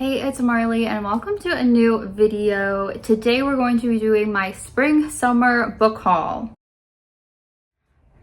Hey, it's Marley and welcome to a new video. Today we're going to be doing my spring summer book haul.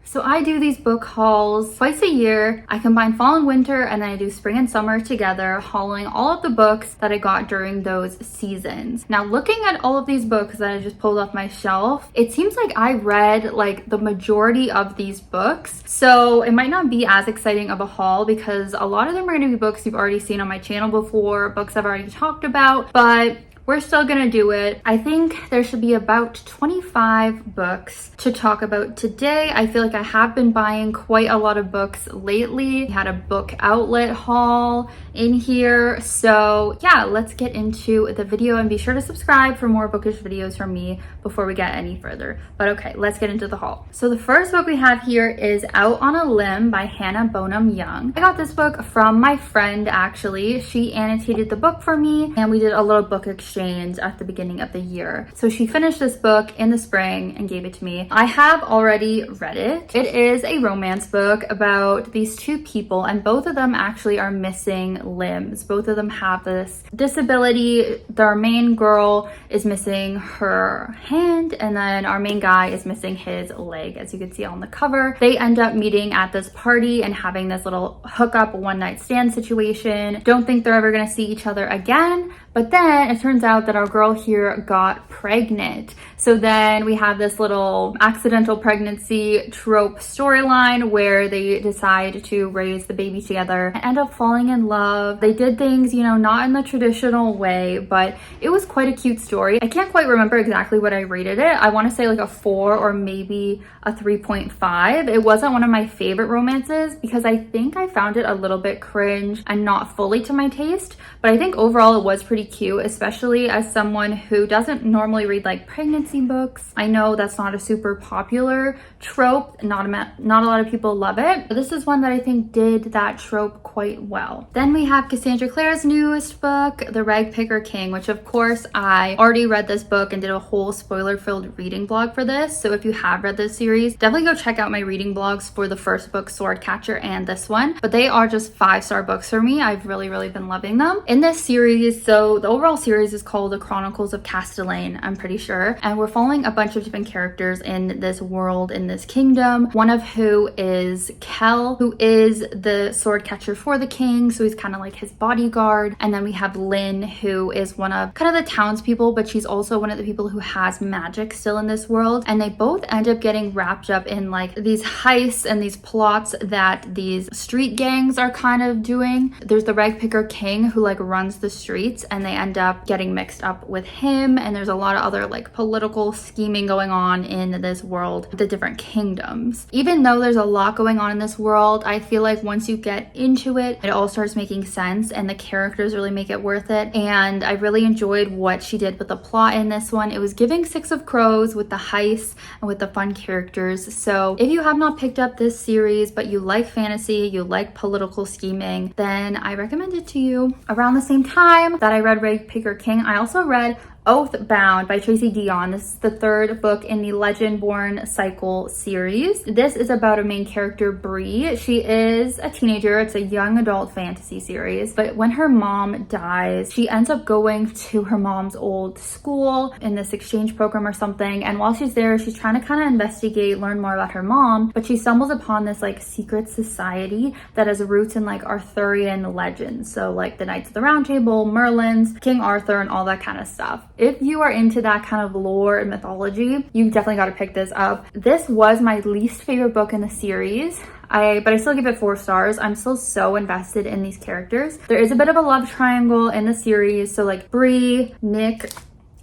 So I do these book hauls twice a year. I combine fall and winter and then I do spring and summer together, hauling all of the books that I got during those seasons. Now looking at all of these books that I just pulled off my shelf, it seems like I read like the majority of these books. So it might not be as exciting of a haul because a lot of them are going to be books you've already seen on my channel before, books I've already talked about, but we're still gonna do it. I think there should be about 25 books to talk about today. I feel like I have been buying quite a lot of books lately. We had a book outlet haul in here. So yeah, let's get into the video and be sure to subscribe for more bookish videos from me before we get any further. But okay, let's get into the haul. So the first book we have here is Out on a Limb by Hannah Bonham Young. I got this book from my friend actually. She annotated the book for me and we did a little book exchange at the beginning of the year. So she finished this book in the spring and gave it to me. I have already read it. It is a romance book about these two people and both of them actually are missing limbs. Both of them have this disability. Our main girl is missing her hand and then our main guy is missing his leg, as you can see on the cover. They end up meeting at this party and having this little hookup one night stand situation. Don't think they're ever gonna see each other again, but then it turns out that our girl here got pregnant. So then we have this little accidental pregnancy trope storyline where they decide to raise the baby together and end up falling in love. They did things, you know, not in the traditional way, but it was quite a cute story. I can't quite remember exactly what I rated it. I want to say like a 4 or maybe a 3.5. It wasn't one of my favorite romances because I think I found it a little bit cringe and not fully to my taste, but I think overall it was pretty cute, especially as someone who doesn't normally read like pregnancy books. I know that's not a super popular trope. Not a lot of people love it, but this is one that I think did that trope quite well. Then we have Cassandra Clare's newest book, The Rag Picker King, which of course I already read this book and did a whole spoiler-filled reading blog for this. So if you have read this series, definitely go check out my reading blogs for the first book, Swordcatcher, and this one. But they are just 5-star books for me. I've really been loving them. In this series, so the overall series is called The Chronicles of Castellane, I'm pretty sure. And we're following a bunch of different characters in this world, in this kingdom. One of who is Kell, who is the sword catcher for the king. So he's kind of like his bodyguard. And then we have Lynn, who is one of kind of the townspeople, but she's also one of the people who has magic still in this world. And they both end up getting wrapped up in like these heists and these plots that these street gangs are kind of doing. There's the Rag Picker King who like runs the streets and they end up getting mixed up with him. And there's a lot of other like political scheming going on in this world, the different kingdoms. Even though there's a lot going on in this world, I feel like once you get into it, it all starts making sense and the characters really make it worth it. And I really enjoyed what she did with the plot in this one. It was giving Six of Crows with the heists and with the fun characters. So if you have not picked up this series, but you like fantasy, you like political scheming, then I recommend it to you. Around the same time that I read Rag Picker King, I also read Oathbound by Tracy Deonn. This is the third book in the Legendborn Cycle series. This is about a main character, Bree. She is a teenager. It's a young adult fantasy series, but when her mom dies, she ends up going to her mom's old school in this exchange program or something. And while she's there, she's trying to kind of investigate, learn more about her mom, but she stumbles upon this like secret society that has roots in like Arthurian legends. So like the Knights of the Round Table, Merlins, King Arthur, and all that kind of stuff. If you are into that kind of lore and mythology, you definitely got to pick this up. This was my least favorite book in the series. But I still give it 4 stars. I'm still so invested in these characters. There is a bit of a love triangle in the series. So like Bree, Nick,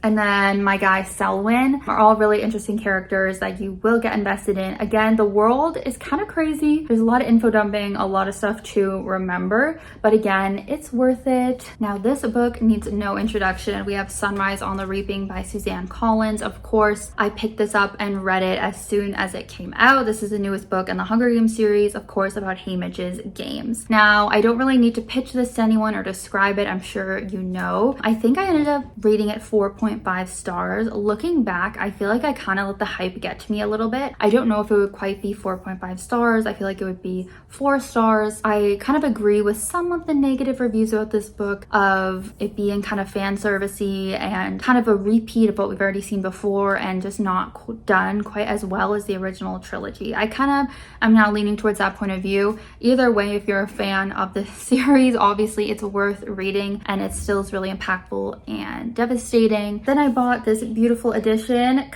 and then my guy Selwyn are all really interesting characters that you will get invested in. Again, the world is kind of crazy. There's a lot of info dumping, a lot of stuff to remember, but again, it's worth it. Now this book needs no introduction. We have Sunrise on the Reaping by Suzanne Collins. Of course, I picked this up and read it as soon as it came out. This is the newest book in the Hunger Games series, of course, about Haymitch's games. Now, I don't really need to pitch this to anyone or describe it. I'm sure you know. I think I ended up rating it 4.5 4.5 stars. Looking back, I feel like I kind of let the hype get to me a little bit. I don't know if it would quite be 4.5 stars. I feel like it would be 4 stars. I kind of agree with some of the negative reviews about this book of it being kind of fan servicey and kind of a repeat of what we've already seen before and just not done quite as well as the original trilogy. I kind of am now leaning towards that point of view. Either way, if you're a fan of the series, obviously it's worth reading and it still is really impactful and devastating. Then I bought this beautiful edition,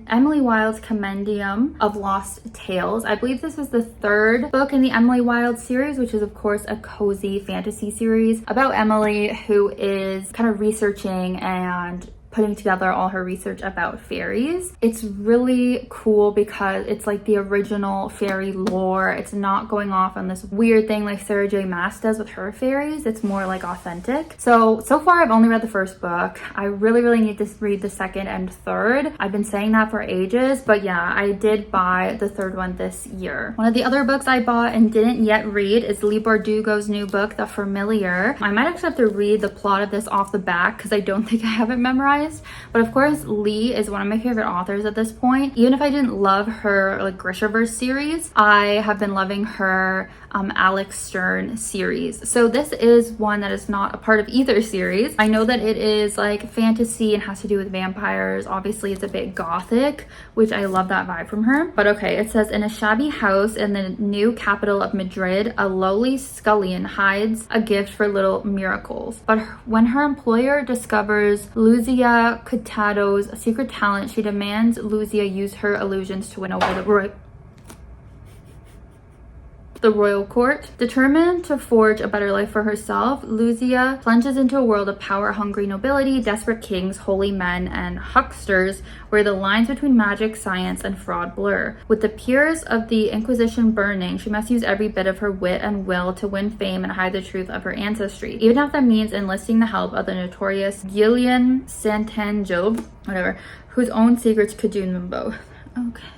Emily Wilde's Compendium of Lost Tales. I believe this is the 3rd book in the Emily Wilde series, which is of course a cozy fantasy series about Emily, who is kind of researching and putting together all her research about fairies. It's really cool because it's like the original fairy lore. It's not going off on this weird thing like Sarah J Maas does with her fairies. It's more like authentic. So far I've only read the 1st book. I really need to read the 2nd and 3rd. I've been saying that for ages, but yeah, I did buy the 3rd one this year. One of the other books I bought and didn't yet read is Leigh Bardugo's new book, The Familiar. I might actually have to read the plot of this off the back because I don't think I have it memorized. But of course, Leigh is one of my favorite authors at this point. Even if I didn't love her like Grishaverse series, I have been loving her Alex Stern series. So this is one that is not a part of either series. I know that it is like fantasy and has to do with vampires. Obviously, it's a bit gothic, which I love that vibe from her. But okay, it says, in a shabby house in the new capital of Madrid, a lowly scullion hides a gift for little miracles. But when her employer discovers Luzia Cutado's secret talent, she demands Luzia use her illusions to win over the royal court. Determined to forge a better life for herself, Luzia plunges into a world of power-hungry nobility, desperate kings, holy men, and hucksters, where the lines between magic, science, and fraud blur. With the piers of the Inquisition burning, she must use every bit of her wit and will to win fame and hide the truth of her ancestry, even if that means enlisting the help of the notorious Gillian Santanjob, whose own secrets could doom them both. Okay.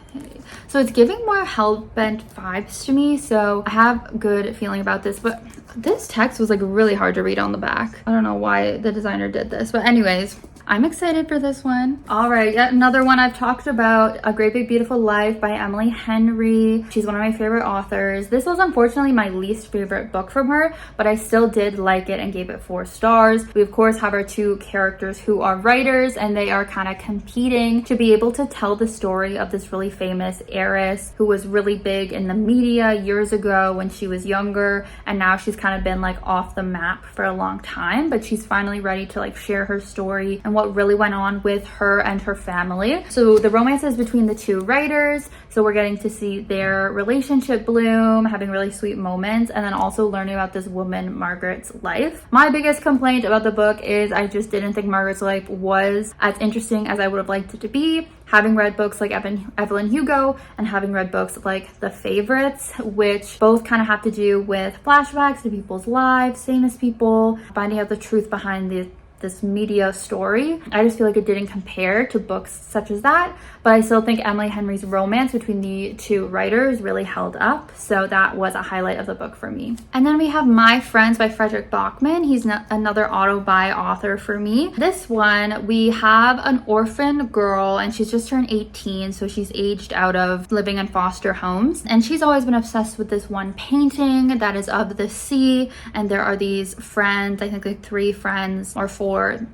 So it's giving more hellbent vibes to me, so I have a good feeling about this, but this text was like really hard to read on the back. I don't know why the designer did this, but anyways, I'm excited for this one. All right, yet another one I've talked about, A Great Big Beautiful Life by Emily Henry. She's one of my favorite authors. This was unfortunately my least favorite book from her, but I still did like it and gave it 4 stars. We of course have our 2 characters who are writers, and they are kind of competing to be able to tell the story of this really famous heiress who was really big in the media years ago when she was younger, and now she's kind of been like off the map for a long time, but she's finally ready to like share her story and what really went on with her and her family. So the romance is between the 2 writers, so we're getting to see their relationship bloom, having really sweet moments, and then also learning about this woman Margaret's life. My biggest complaint about the book is I just didn't think Margaret's life was as interesting as I would have liked it to be. Having read books like Evelyn Hugo and having read books like The Favorites, which both kind of have to do with flashbacks to people's lives, famous people, finding out the truth behind this media story. I just feel like it didn't compare to books such as that, but I still think Emily Henry's romance between the 2 writers really held up, so that was a highlight of the book for me. And then we have My Friends by Frederick Bachman. He's another auto-buy author for me. This one, we have an orphan girl, and she's just turned 18, so she's aged out of living in foster homes, and she's always been obsessed with this one painting that is of the sea, and there are these friends, I think like 3 friends or 4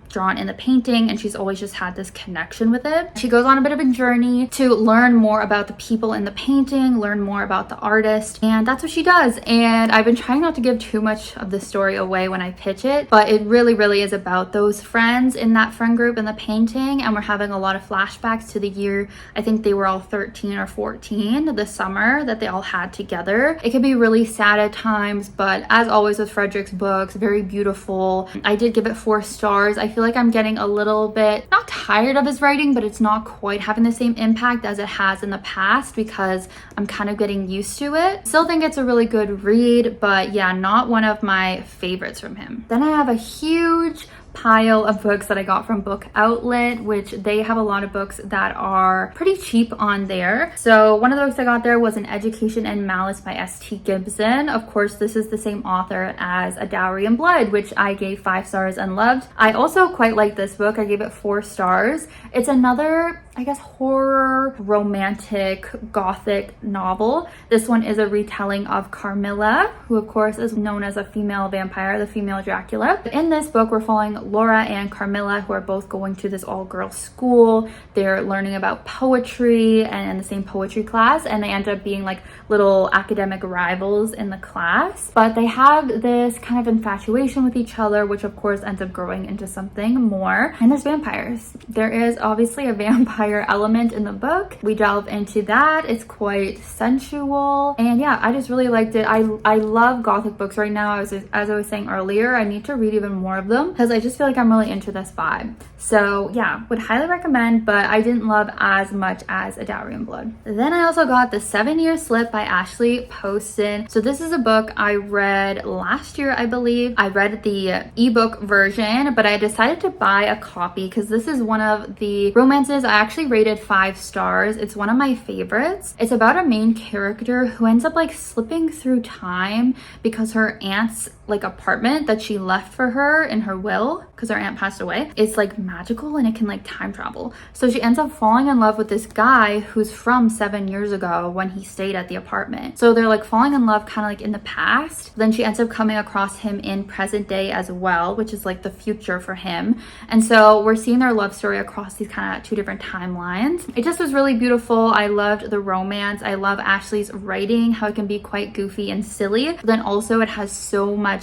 drawn in the painting, and she's always just had this connection with it. She goes on a bit of a journey to learn more about the people in the painting, learn more about the artist, and that's what she does. And I've been trying not to give too much of the story away when I pitch it, but it really is about those friends in that friend group in the painting, and we're having a lot of flashbacks to the year, I think they were all 13 or 14, the summer that they all had together. It can be really sad at times, but as always with Frederick's books, very beautiful. I did give it 4 stars. I feel like I'm getting a little bit, not tired of his writing, but it's not quite having the same impact as it has in the past because I'm kind of getting used to it. Still think it's a really good read, but yeah, not one of my favorites from him. Then I have a huge pile of books that I got from Book Outlet, which they have a lot of books that are pretty cheap on there. So one of the books I got there was An Education in Malice by S.T. Gibson. Of course, this is the same author as A Dowry in Blood, which I gave 5 stars and loved. I also quite like this book. I gave it 4 stars. It's another, I guess, horror, romantic, gothic novel. This one is a retelling of Carmilla, who of course is known as a female vampire, the female Dracula. In this book, we're following Laura and Carmilla, who are both going to this all-girls school. They're learning about poetry and in the same poetry class, and they end up being like little academic rivals in the class. But they have this kind of infatuation with each other, which of course ends up growing into something more. And there's vampires. There is obviously a vampire element in the book. We delve into that. It's quite sensual. And yeah, I just really liked it. I love gothic books right now. As I was saying earlier, I need to read even more of them because I just feel like I'm really into this vibe. So yeah, would highly recommend, but I didn't love as much as A Dowry in Blood. Then I also got The 7-Year Slip by Ashley Poston. So this is a book I read last year, I believe. I read the ebook version, but I decided to buy a copy because this is one of the romances I actually rated 5 stars. It's one of my favorites. It's about a main character who ends up like slipping through time because her aunt's like apartment that she left for her in her will, because her aunt passed away, it's like magical and it can like time travel. So she ends up falling in love with this guy who's from 7 years ago when he stayed at the apartment. So they're like falling in love kind of like in the past. Then she ends up coming across him in present day as well, which is like the future for him. And so we're seeing their love story across these kind of 2 different timelines. It just was really beautiful. I loved the romance. I love Ashley's writing, how it can be quite goofy and silly. But then also it has so much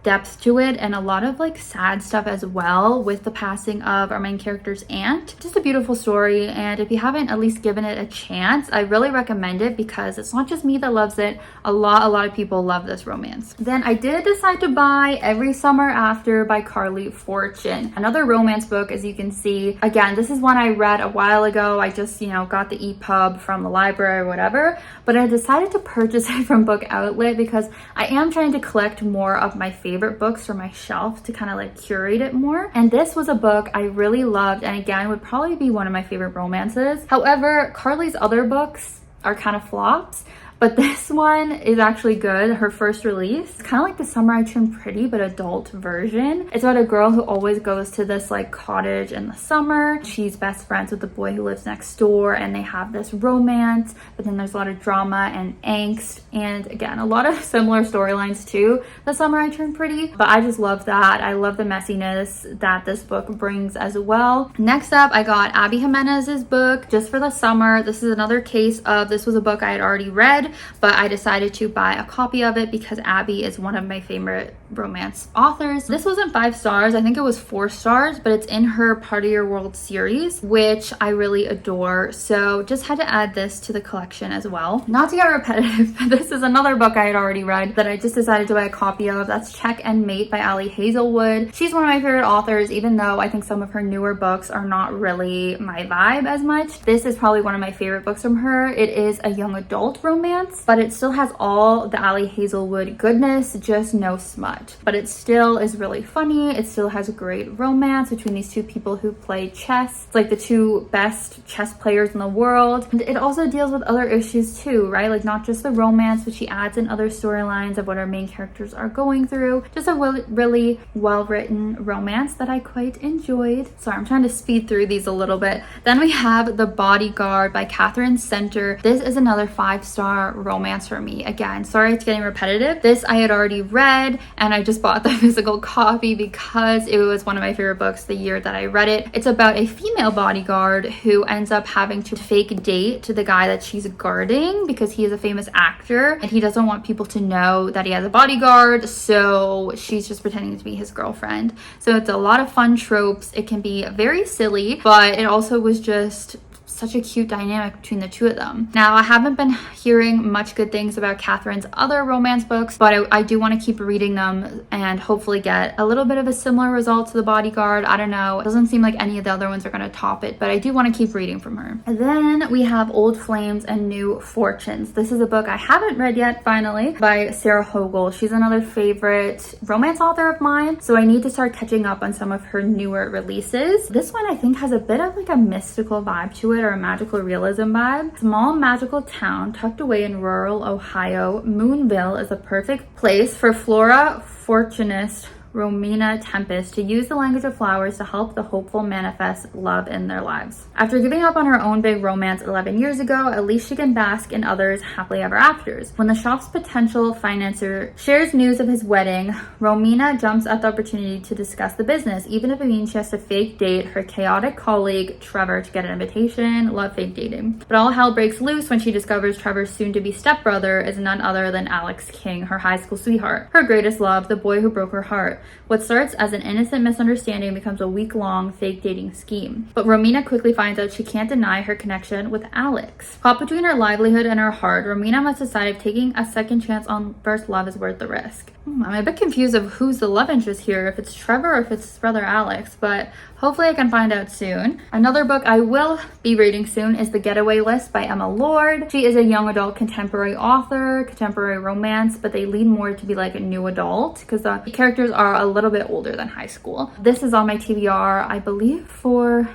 depth to it and a lot of like sad stuff as well with the passing of our main character's aunt. Just a beautiful story, and if you haven't at least given it a chance, I really recommend it because it's not just me that loves it. A lot of people love this romance. Then I did decide to buy Every Summer After by Carly Fortune, another romance book. As you can see, again, this is one I read a while ago. I just got the EPUB from the library or whatever, but I decided to purchase it from Book Outlet because I am trying to collect more of my favorite books from my shelf to kind of like curate it more. And this was a book I really loved, and again would probably be one of my favorite romances. However, Carly's other books are kind of flops, but this one is actually good. Her first release. It's kind of like The Summer I Turned Pretty, but adult version. It's about a girl who always goes to this like cottage in the summer. She's best friends with the boy who lives next door, and they have this romance, but then there's a lot of drama and angst, and again, a lot of similar storylines to The Summer I Turned Pretty, but I just love that. I love the messiness that this book brings as well. Next up, I got Abby Jimenez's book, Just for the Summer. This is another case of, this was a book I had already read, but I decided to buy a copy of it because Abby is one of my favorite romance authors. This wasn't 5 stars, I think it was 4 stars, but it's in her Part of Your World series, which I really adore. So just had to add this to the collection as well. Not to get repetitive, but this is another book I had already read that I just decided to buy a copy of. That's Check and Mate by Ali Hazelwood. She's one of my favorite authors, even though I think some of her newer books are not really my vibe as much. This is probably one of my favorite books from her. It is a young adult romance, but it still has all the Ali Hazelwood goodness, just no smut. But it still is really funny. It still has a great romance between these 2 people who play chess. It's like the 2 best chess players in the world. And it also deals with other issues too, right? Like not just the romance, but she adds in other storylines of what our main characters are going through. Just a really well-written romance that I quite enjoyed. Sorry, I'm trying to speed through these a little bit. Then we have The Bodyguard by Catherine Center. This is another 5-star romance for me. Again, sorry it's getting repetitive. This I had already read, and I just bought the physical copy because it was one of my favorite books the year that I read it. It's about a female bodyguard who ends up having to fake date to the guy that she's guarding because he is a famous actor and he doesn't want people to know that he has a bodyguard, so she's just pretending to be his girlfriend. So it's a lot of fun tropes. It can be very silly, but it also was just such a cute dynamic between the two of them. Now, I haven't been hearing much good things about Catherine's other romance books, but I do want to keep reading them and hopefully get a little bit of a similar result to The Bodyguard. I don't know. It doesn't seem like any of the other ones are going to top it, but I do want to keep reading from her. And then we have Old Flames and New Fortunes. This is a book I haven't read yet, finally, by Sarah Hogle. She's another favorite romance author of mine, so I need to start catching up on some of her newer releases. This one I think has a bit of like a mystical vibe to it, or a magical realism vibe. Small magical town tucked away in rural Ohio, Moonville is a perfect place for Flora Fortunist Romina Tempest to use the language of flowers to help the hopeful manifest love in their lives. After giving up on her own big romance 11 years ago, at least she can bask in others' happily ever afters. When the shop's potential financier shares news of his wedding, Romina jumps at the opportunity to discuss the business, even if it means she has to fake date her chaotic colleague Trevor to get an invitation. Love fake dating. But all hell breaks loose when she discovers Trevor's soon-to-be stepbrother is none other than Alex King, her high school sweetheart, her greatest love, the boy who broke her heart. What starts as an innocent misunderstanding becomes a week-long fake dating scheme. But Romina quickly finds out she can't deny her connection with Alex. Caught between her livelihood and her heart, Romina must decide if taking a second chance on first love is worth the risk. I'm a bit confused of who's the love interest here, if it's Trevor or if it's his brother Alex, but hopefully I can find out soon. Another book I will be reading soon is The Getaway List by Emma Lord. She is a young adult contemporary author, contemporary romance, but they lean more to be like a new adult because the characters are a little bit older than high school. This is on my TBR, I believe, for...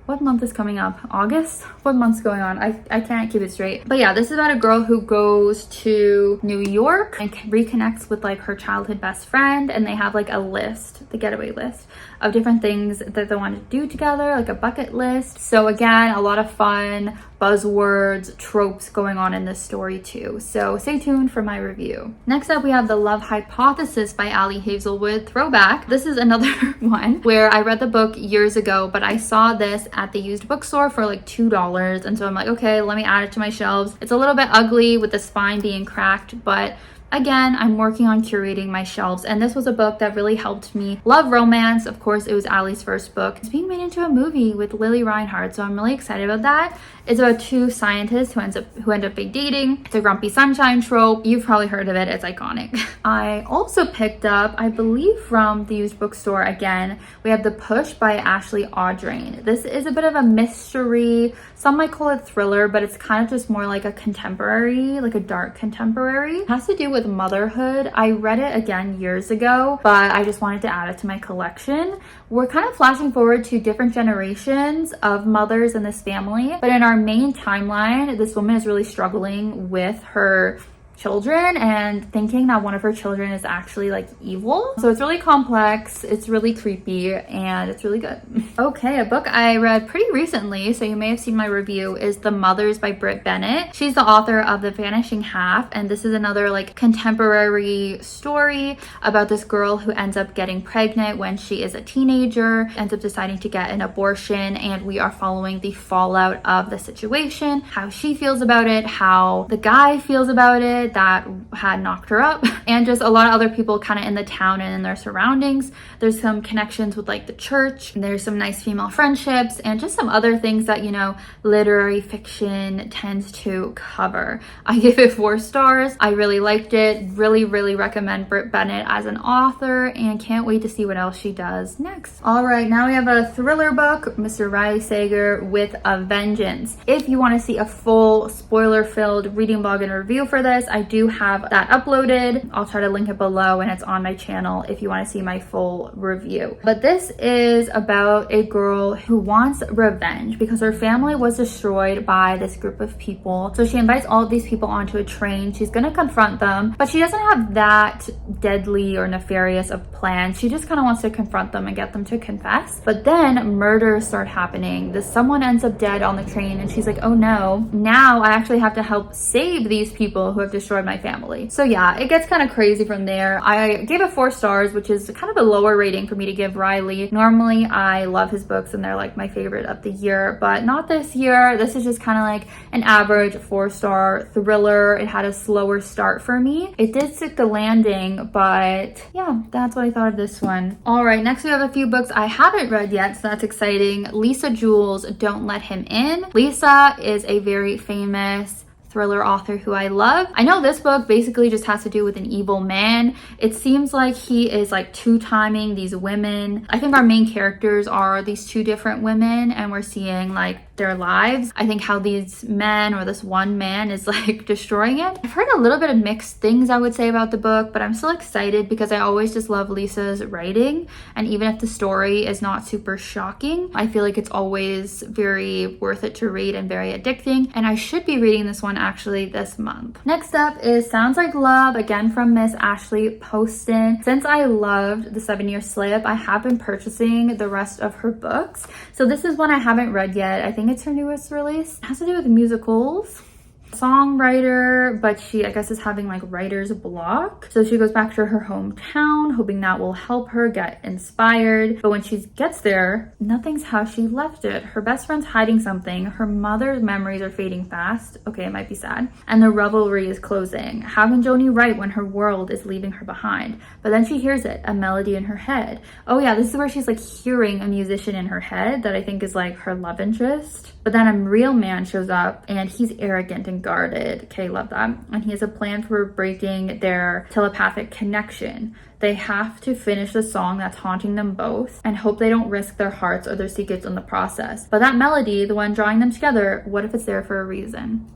what month is coming up? August? What month's going on? I can't keep it straight. But yeah, this is about a girl who goes to New York and reconnects with like her childhood best friend, and they have like a list, the getaway list, of different things that they want to do together, like a bucket list. So again, a lot of fun buzzwords, tropes going on in this story too. So stay tuned for my review. Next up, we have The Love Hypothesis by Ali Hazelwood. Throwback. This is another one where I read the book years ago, but I saw this at the used bookstore for like $2. And so I'm like, okay, let me add it to my shelves. It's a little bit ugly with the spine being cracked, but again, I'm working on curating my shelves, and this was a book that really helped me love romance. Of course, it was Ali's first book. It's being made into a movie with Lily Reinhardt, so I'm really excited about that. It's about two scientists who end up big dating. It's a grumpy sunshine trope. You've probably heard of it. It's iconic. I also picked up, I believe from the used bookstore again, we have The Push by Ashley Audrain. This is a bit of a mystery. Some might call it thriller, but it's kind of just more like a contemporary, like a dark contemporary. It has to do with motherhood. I read it again years ago, but I just wanted to add it to my collection. We're kind of flashing forward to different generations of mothers in this family, but in our main timeline, this woman is really struggling with her children and thinking that one of her children is actually like evil. So it's really complex, it's really creepy, and it's really good. Okay, a book I read pretty recently, so you may have seen my review, is The Mothers by Britt Bennett. She's the author of The Vanishing Half, and this is another like contemporary story about this girl who ends up getting pregnant when she is a teenager, ends up deciding to get an abortion, and we are following the fallout of the situation, how she feels about it, how the guy feels about it that had knocked her up, and just a lot of other people kind of in the town and in their surroundings. There's some connections with like the church, and there's some nice female friendships, and just some other things that, you know, literary fiction tends to cover. I gave it 4 stars. I really liked it. Really recommend Britt Bennett as an author, and can't wait to see what else she does next. All right, now we have a thriller book, Mr. Riley Sager with A Vengeance. If you want to see a full spoiler-filled reading blog and review for this, I do have that uploaded. I'll try to link it below, and it's on my channel if you want to see my full review. But this is about a girl who wants revenge because her family was destroyed by this group of people. So she invites all of these people onto a train. She's going to confront them, but she doesn't have that deadly or nefarious of plans. She just kind of wants to confront them and get them to confess. But then murders start happening. Someone ends up dead on the train, and she's like, oh no, now I actually have to help save these people who have destroyed my family. So yeah, it gets kind of crazy from there. I gave it 4 stars, which is kind of a lower rating for me to give Riley. Normally I love his books and they're like my favorite of the year, but not this year. This is just kind of like an average 4-star thriller. It had a slower start for me. It did stick the landing, but yeah, that's what I thought of this one. All right, next we have a few books I haven't read yet, so that's exciting. Lisa Jewell's Don't Let Him In. Lisa is a very famous thriller author who I love. I know this book basically just has to do with an evil man. It seems like he is like two-timing these women. I think our main characters are these 2 different women and we're seeing like their lives. I think how these men or this one man is like destroying it. I've heard a little bit of mixed things I would say about the book, but I'm still excited because I always just love Lisa's writing. And even if the story is not super shocking, I feel like it's always very worth it to read and very addicting. And I should be reading this one actually this month. Next up is Sounds Like Love, again from Miss Ashley Poston. Since I loved The 7-Year Slip, I have been purchasing the rest of her books. So this is one I haven't read yet. I think it's her newest release. It has to do with musicals. Songwriter, but she, I guess, is having like writer's block. So she goes back to her hometown, hoping that will help her get inspired. But when she gets there, nothing's how she left it. Her best friend's hiding something. Her mother's memories are fading fast. Okay, it might be sad. And the revelry is closing. How can Joni write when her world is leaving her behind? But then she hears it, a melody in her head. Oh yeah, this is where she's like hearing a musician in her head that I think is like her love interest. But then a real man shows up and he's arrogant and guarded. Okay, love that. And he has a plan for breaking their telepathic connection. They have to finish the song that's haunting them both and hope they don't risk their hearts or their secrets in the process. But that melody, the one drawing them together, what if it's there for a reason?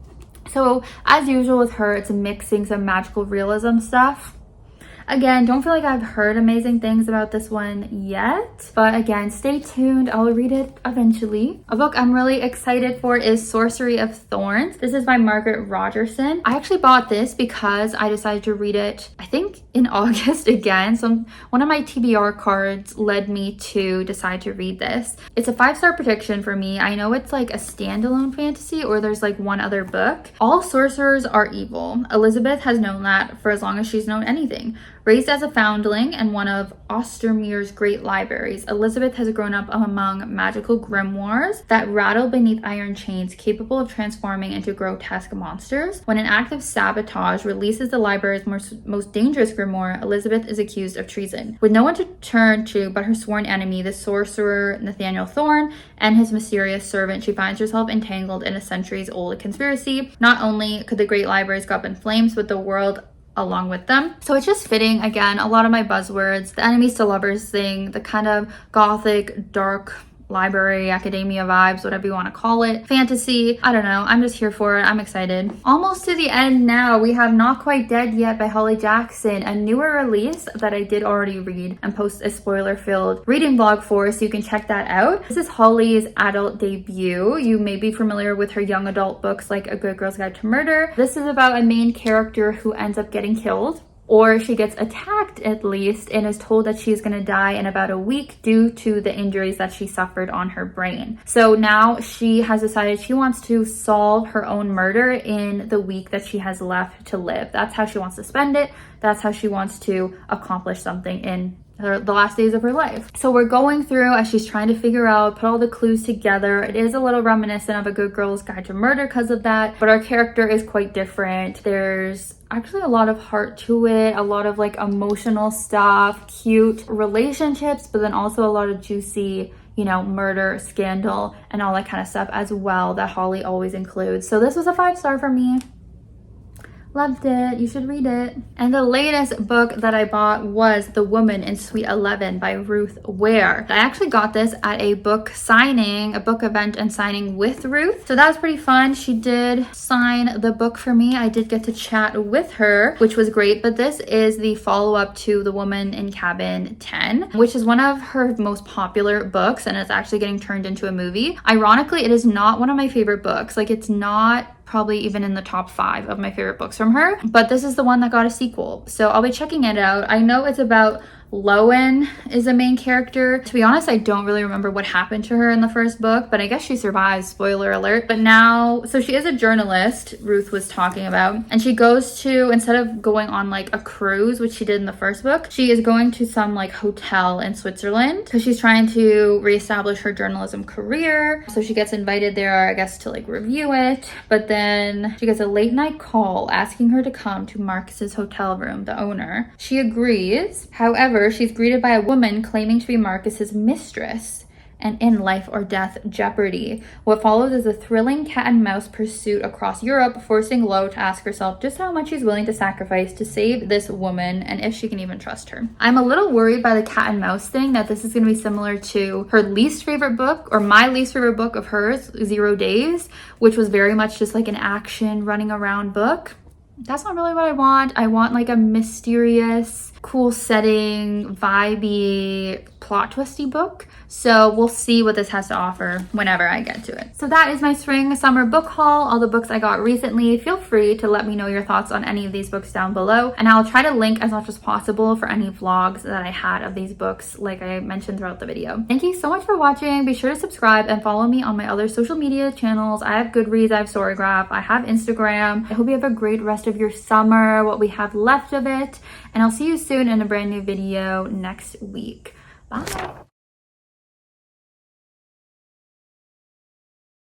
So as usual with her, it's mixing some magical realism stuff. Again, don't feel like I've heard amazing things about this one yet, but again, stay tuned. I'll read it eventually. A book I'm really excited for is Sorcery of Thorns. This is by Margaret Rogerson. I actually bought this because I decided to read it, I think in August again. So one of my TBR cards led me to decide to read this. It's a 5-star prediction for me. I know it's like a standalone fantasy or there's like one other book. All sorcerers are evil. Elizabeth has known that for as long as she's known anything. Raised as a foundling in one of Ostermere's great libraries, Elizabeth has grown up among magical grimoires that rattle beneath iron chains, capable of transforming into grotesque monsters. When an act of sabotage releases the library's most dangerous grimoire, Elizabeth is accused of treason. With no one to turn to but her sworn enemy, the sorcerer Nathaniel Thorne, and his mysterious servant, she finds herself entangled in a centuries-old conspiracy. Not only could the great libraries go up in flames, but the world along with them. So it's just fitting. Again, a lot of my buzzwords, the enemies to lovers thing, the kind of gothic, dark library, academia vibes, whatever you want to call it. Fantasy, I don't know. I'm just here for it. I'm excited. Almost to the end now. We have Not Quite Dead Yet by Holly Jackson, a newer release that I did already read and post a spoiler-filled reading vlog for, so you can check that out. This is Holly's adult debut. You may be familiar with her young adult books like A Good Girl's Guide to Murder. This is about a main character who ends up getting killed, or she gets attacked at least, and is told that she's going to die in about a week due to the injuries that she suffered on her brain. So now she has decided she wants to solve her own murder in the week that she has left to live. That's how she wants to spend it. That's how she wants to accomplish something in the last days of her life. So we're going through as she's trying to figure out, put all the clues together. It is a little reminiscent of A Good Girl's Guide to Murder because of that, but our character is quite different. There's actually a lot of heart to it, a lot of like emotional stuff, cute relationships, but then also a lot of juicy, you know, murder, scandal, and all that kind of stuff as well that Holly always includes. So this was a 5-star for me. Loved it. You should read it. And the latest book that I bought was The Woman in Suite 11 by Ruth Ware. I actually got this at a book signing, a book event and signing with Ruth. So that was pretty fun. She did sign the book for me. I did get to chat with her, which was great. But this is the follow-up to The Woman in Cabin 10, which is one of her most popular books, and it's actually getting turned into a movie. Ironically, it is not one of my favorite books. Like, it's not probably even in the top 5 of my favorite books from her, but this is the one that got a sequel, so I'll be checking it out. I know it's about Lowen is the main character. To be honest, I don't really remember what happened to her in the first book, but I guess she survives, spoiler alert. But now, so she is a journalist, Ruth was talking about, and she goes to, instead of going on like a cruise, which she did in the first book, she is going to some like hotel in Switzerland because she's trying to reestablish her journalism career. So she gets invited there, I guess, to like review it, but then she gets a late night call asking her to come to Marcus's hotel room, the owner. She agrees. However, she's greeted by a woman claiming to be Marcus's mistress and in life or death jeopardy. What follows is a thrilling cat and mouse pursuit across Europe, forcing Lo to ask herself just how much she's willing to sacrifice to save this woman and if she can even trust her. I'm a little worried by the cat and mouse thing, that this is going to be similar to her least favorite book, or my least favorite book of hers, 0 Days, which was very much just like an action running around book. That's not really what I want. I want like a mysterious, cool setting, vibey, plot twisty book. So we'll see what this has to offer whenever I get to it. So that is my spring summer book haul, all the books I got recently. Feel free to let me know your thoughts on any of these books down below, and I'll try to link as much as possible for any vlogs that I had of these books like I mentioned throughout the video. Thank you so much for watching. Be sure to subscribe and follow me on my other social media channels. I have Goodreads, I have Storygraph, I have Instagram. I hope you have a great rest of your summer, what we have left of it, and I'll see you soon in a brand new video next week. Bye.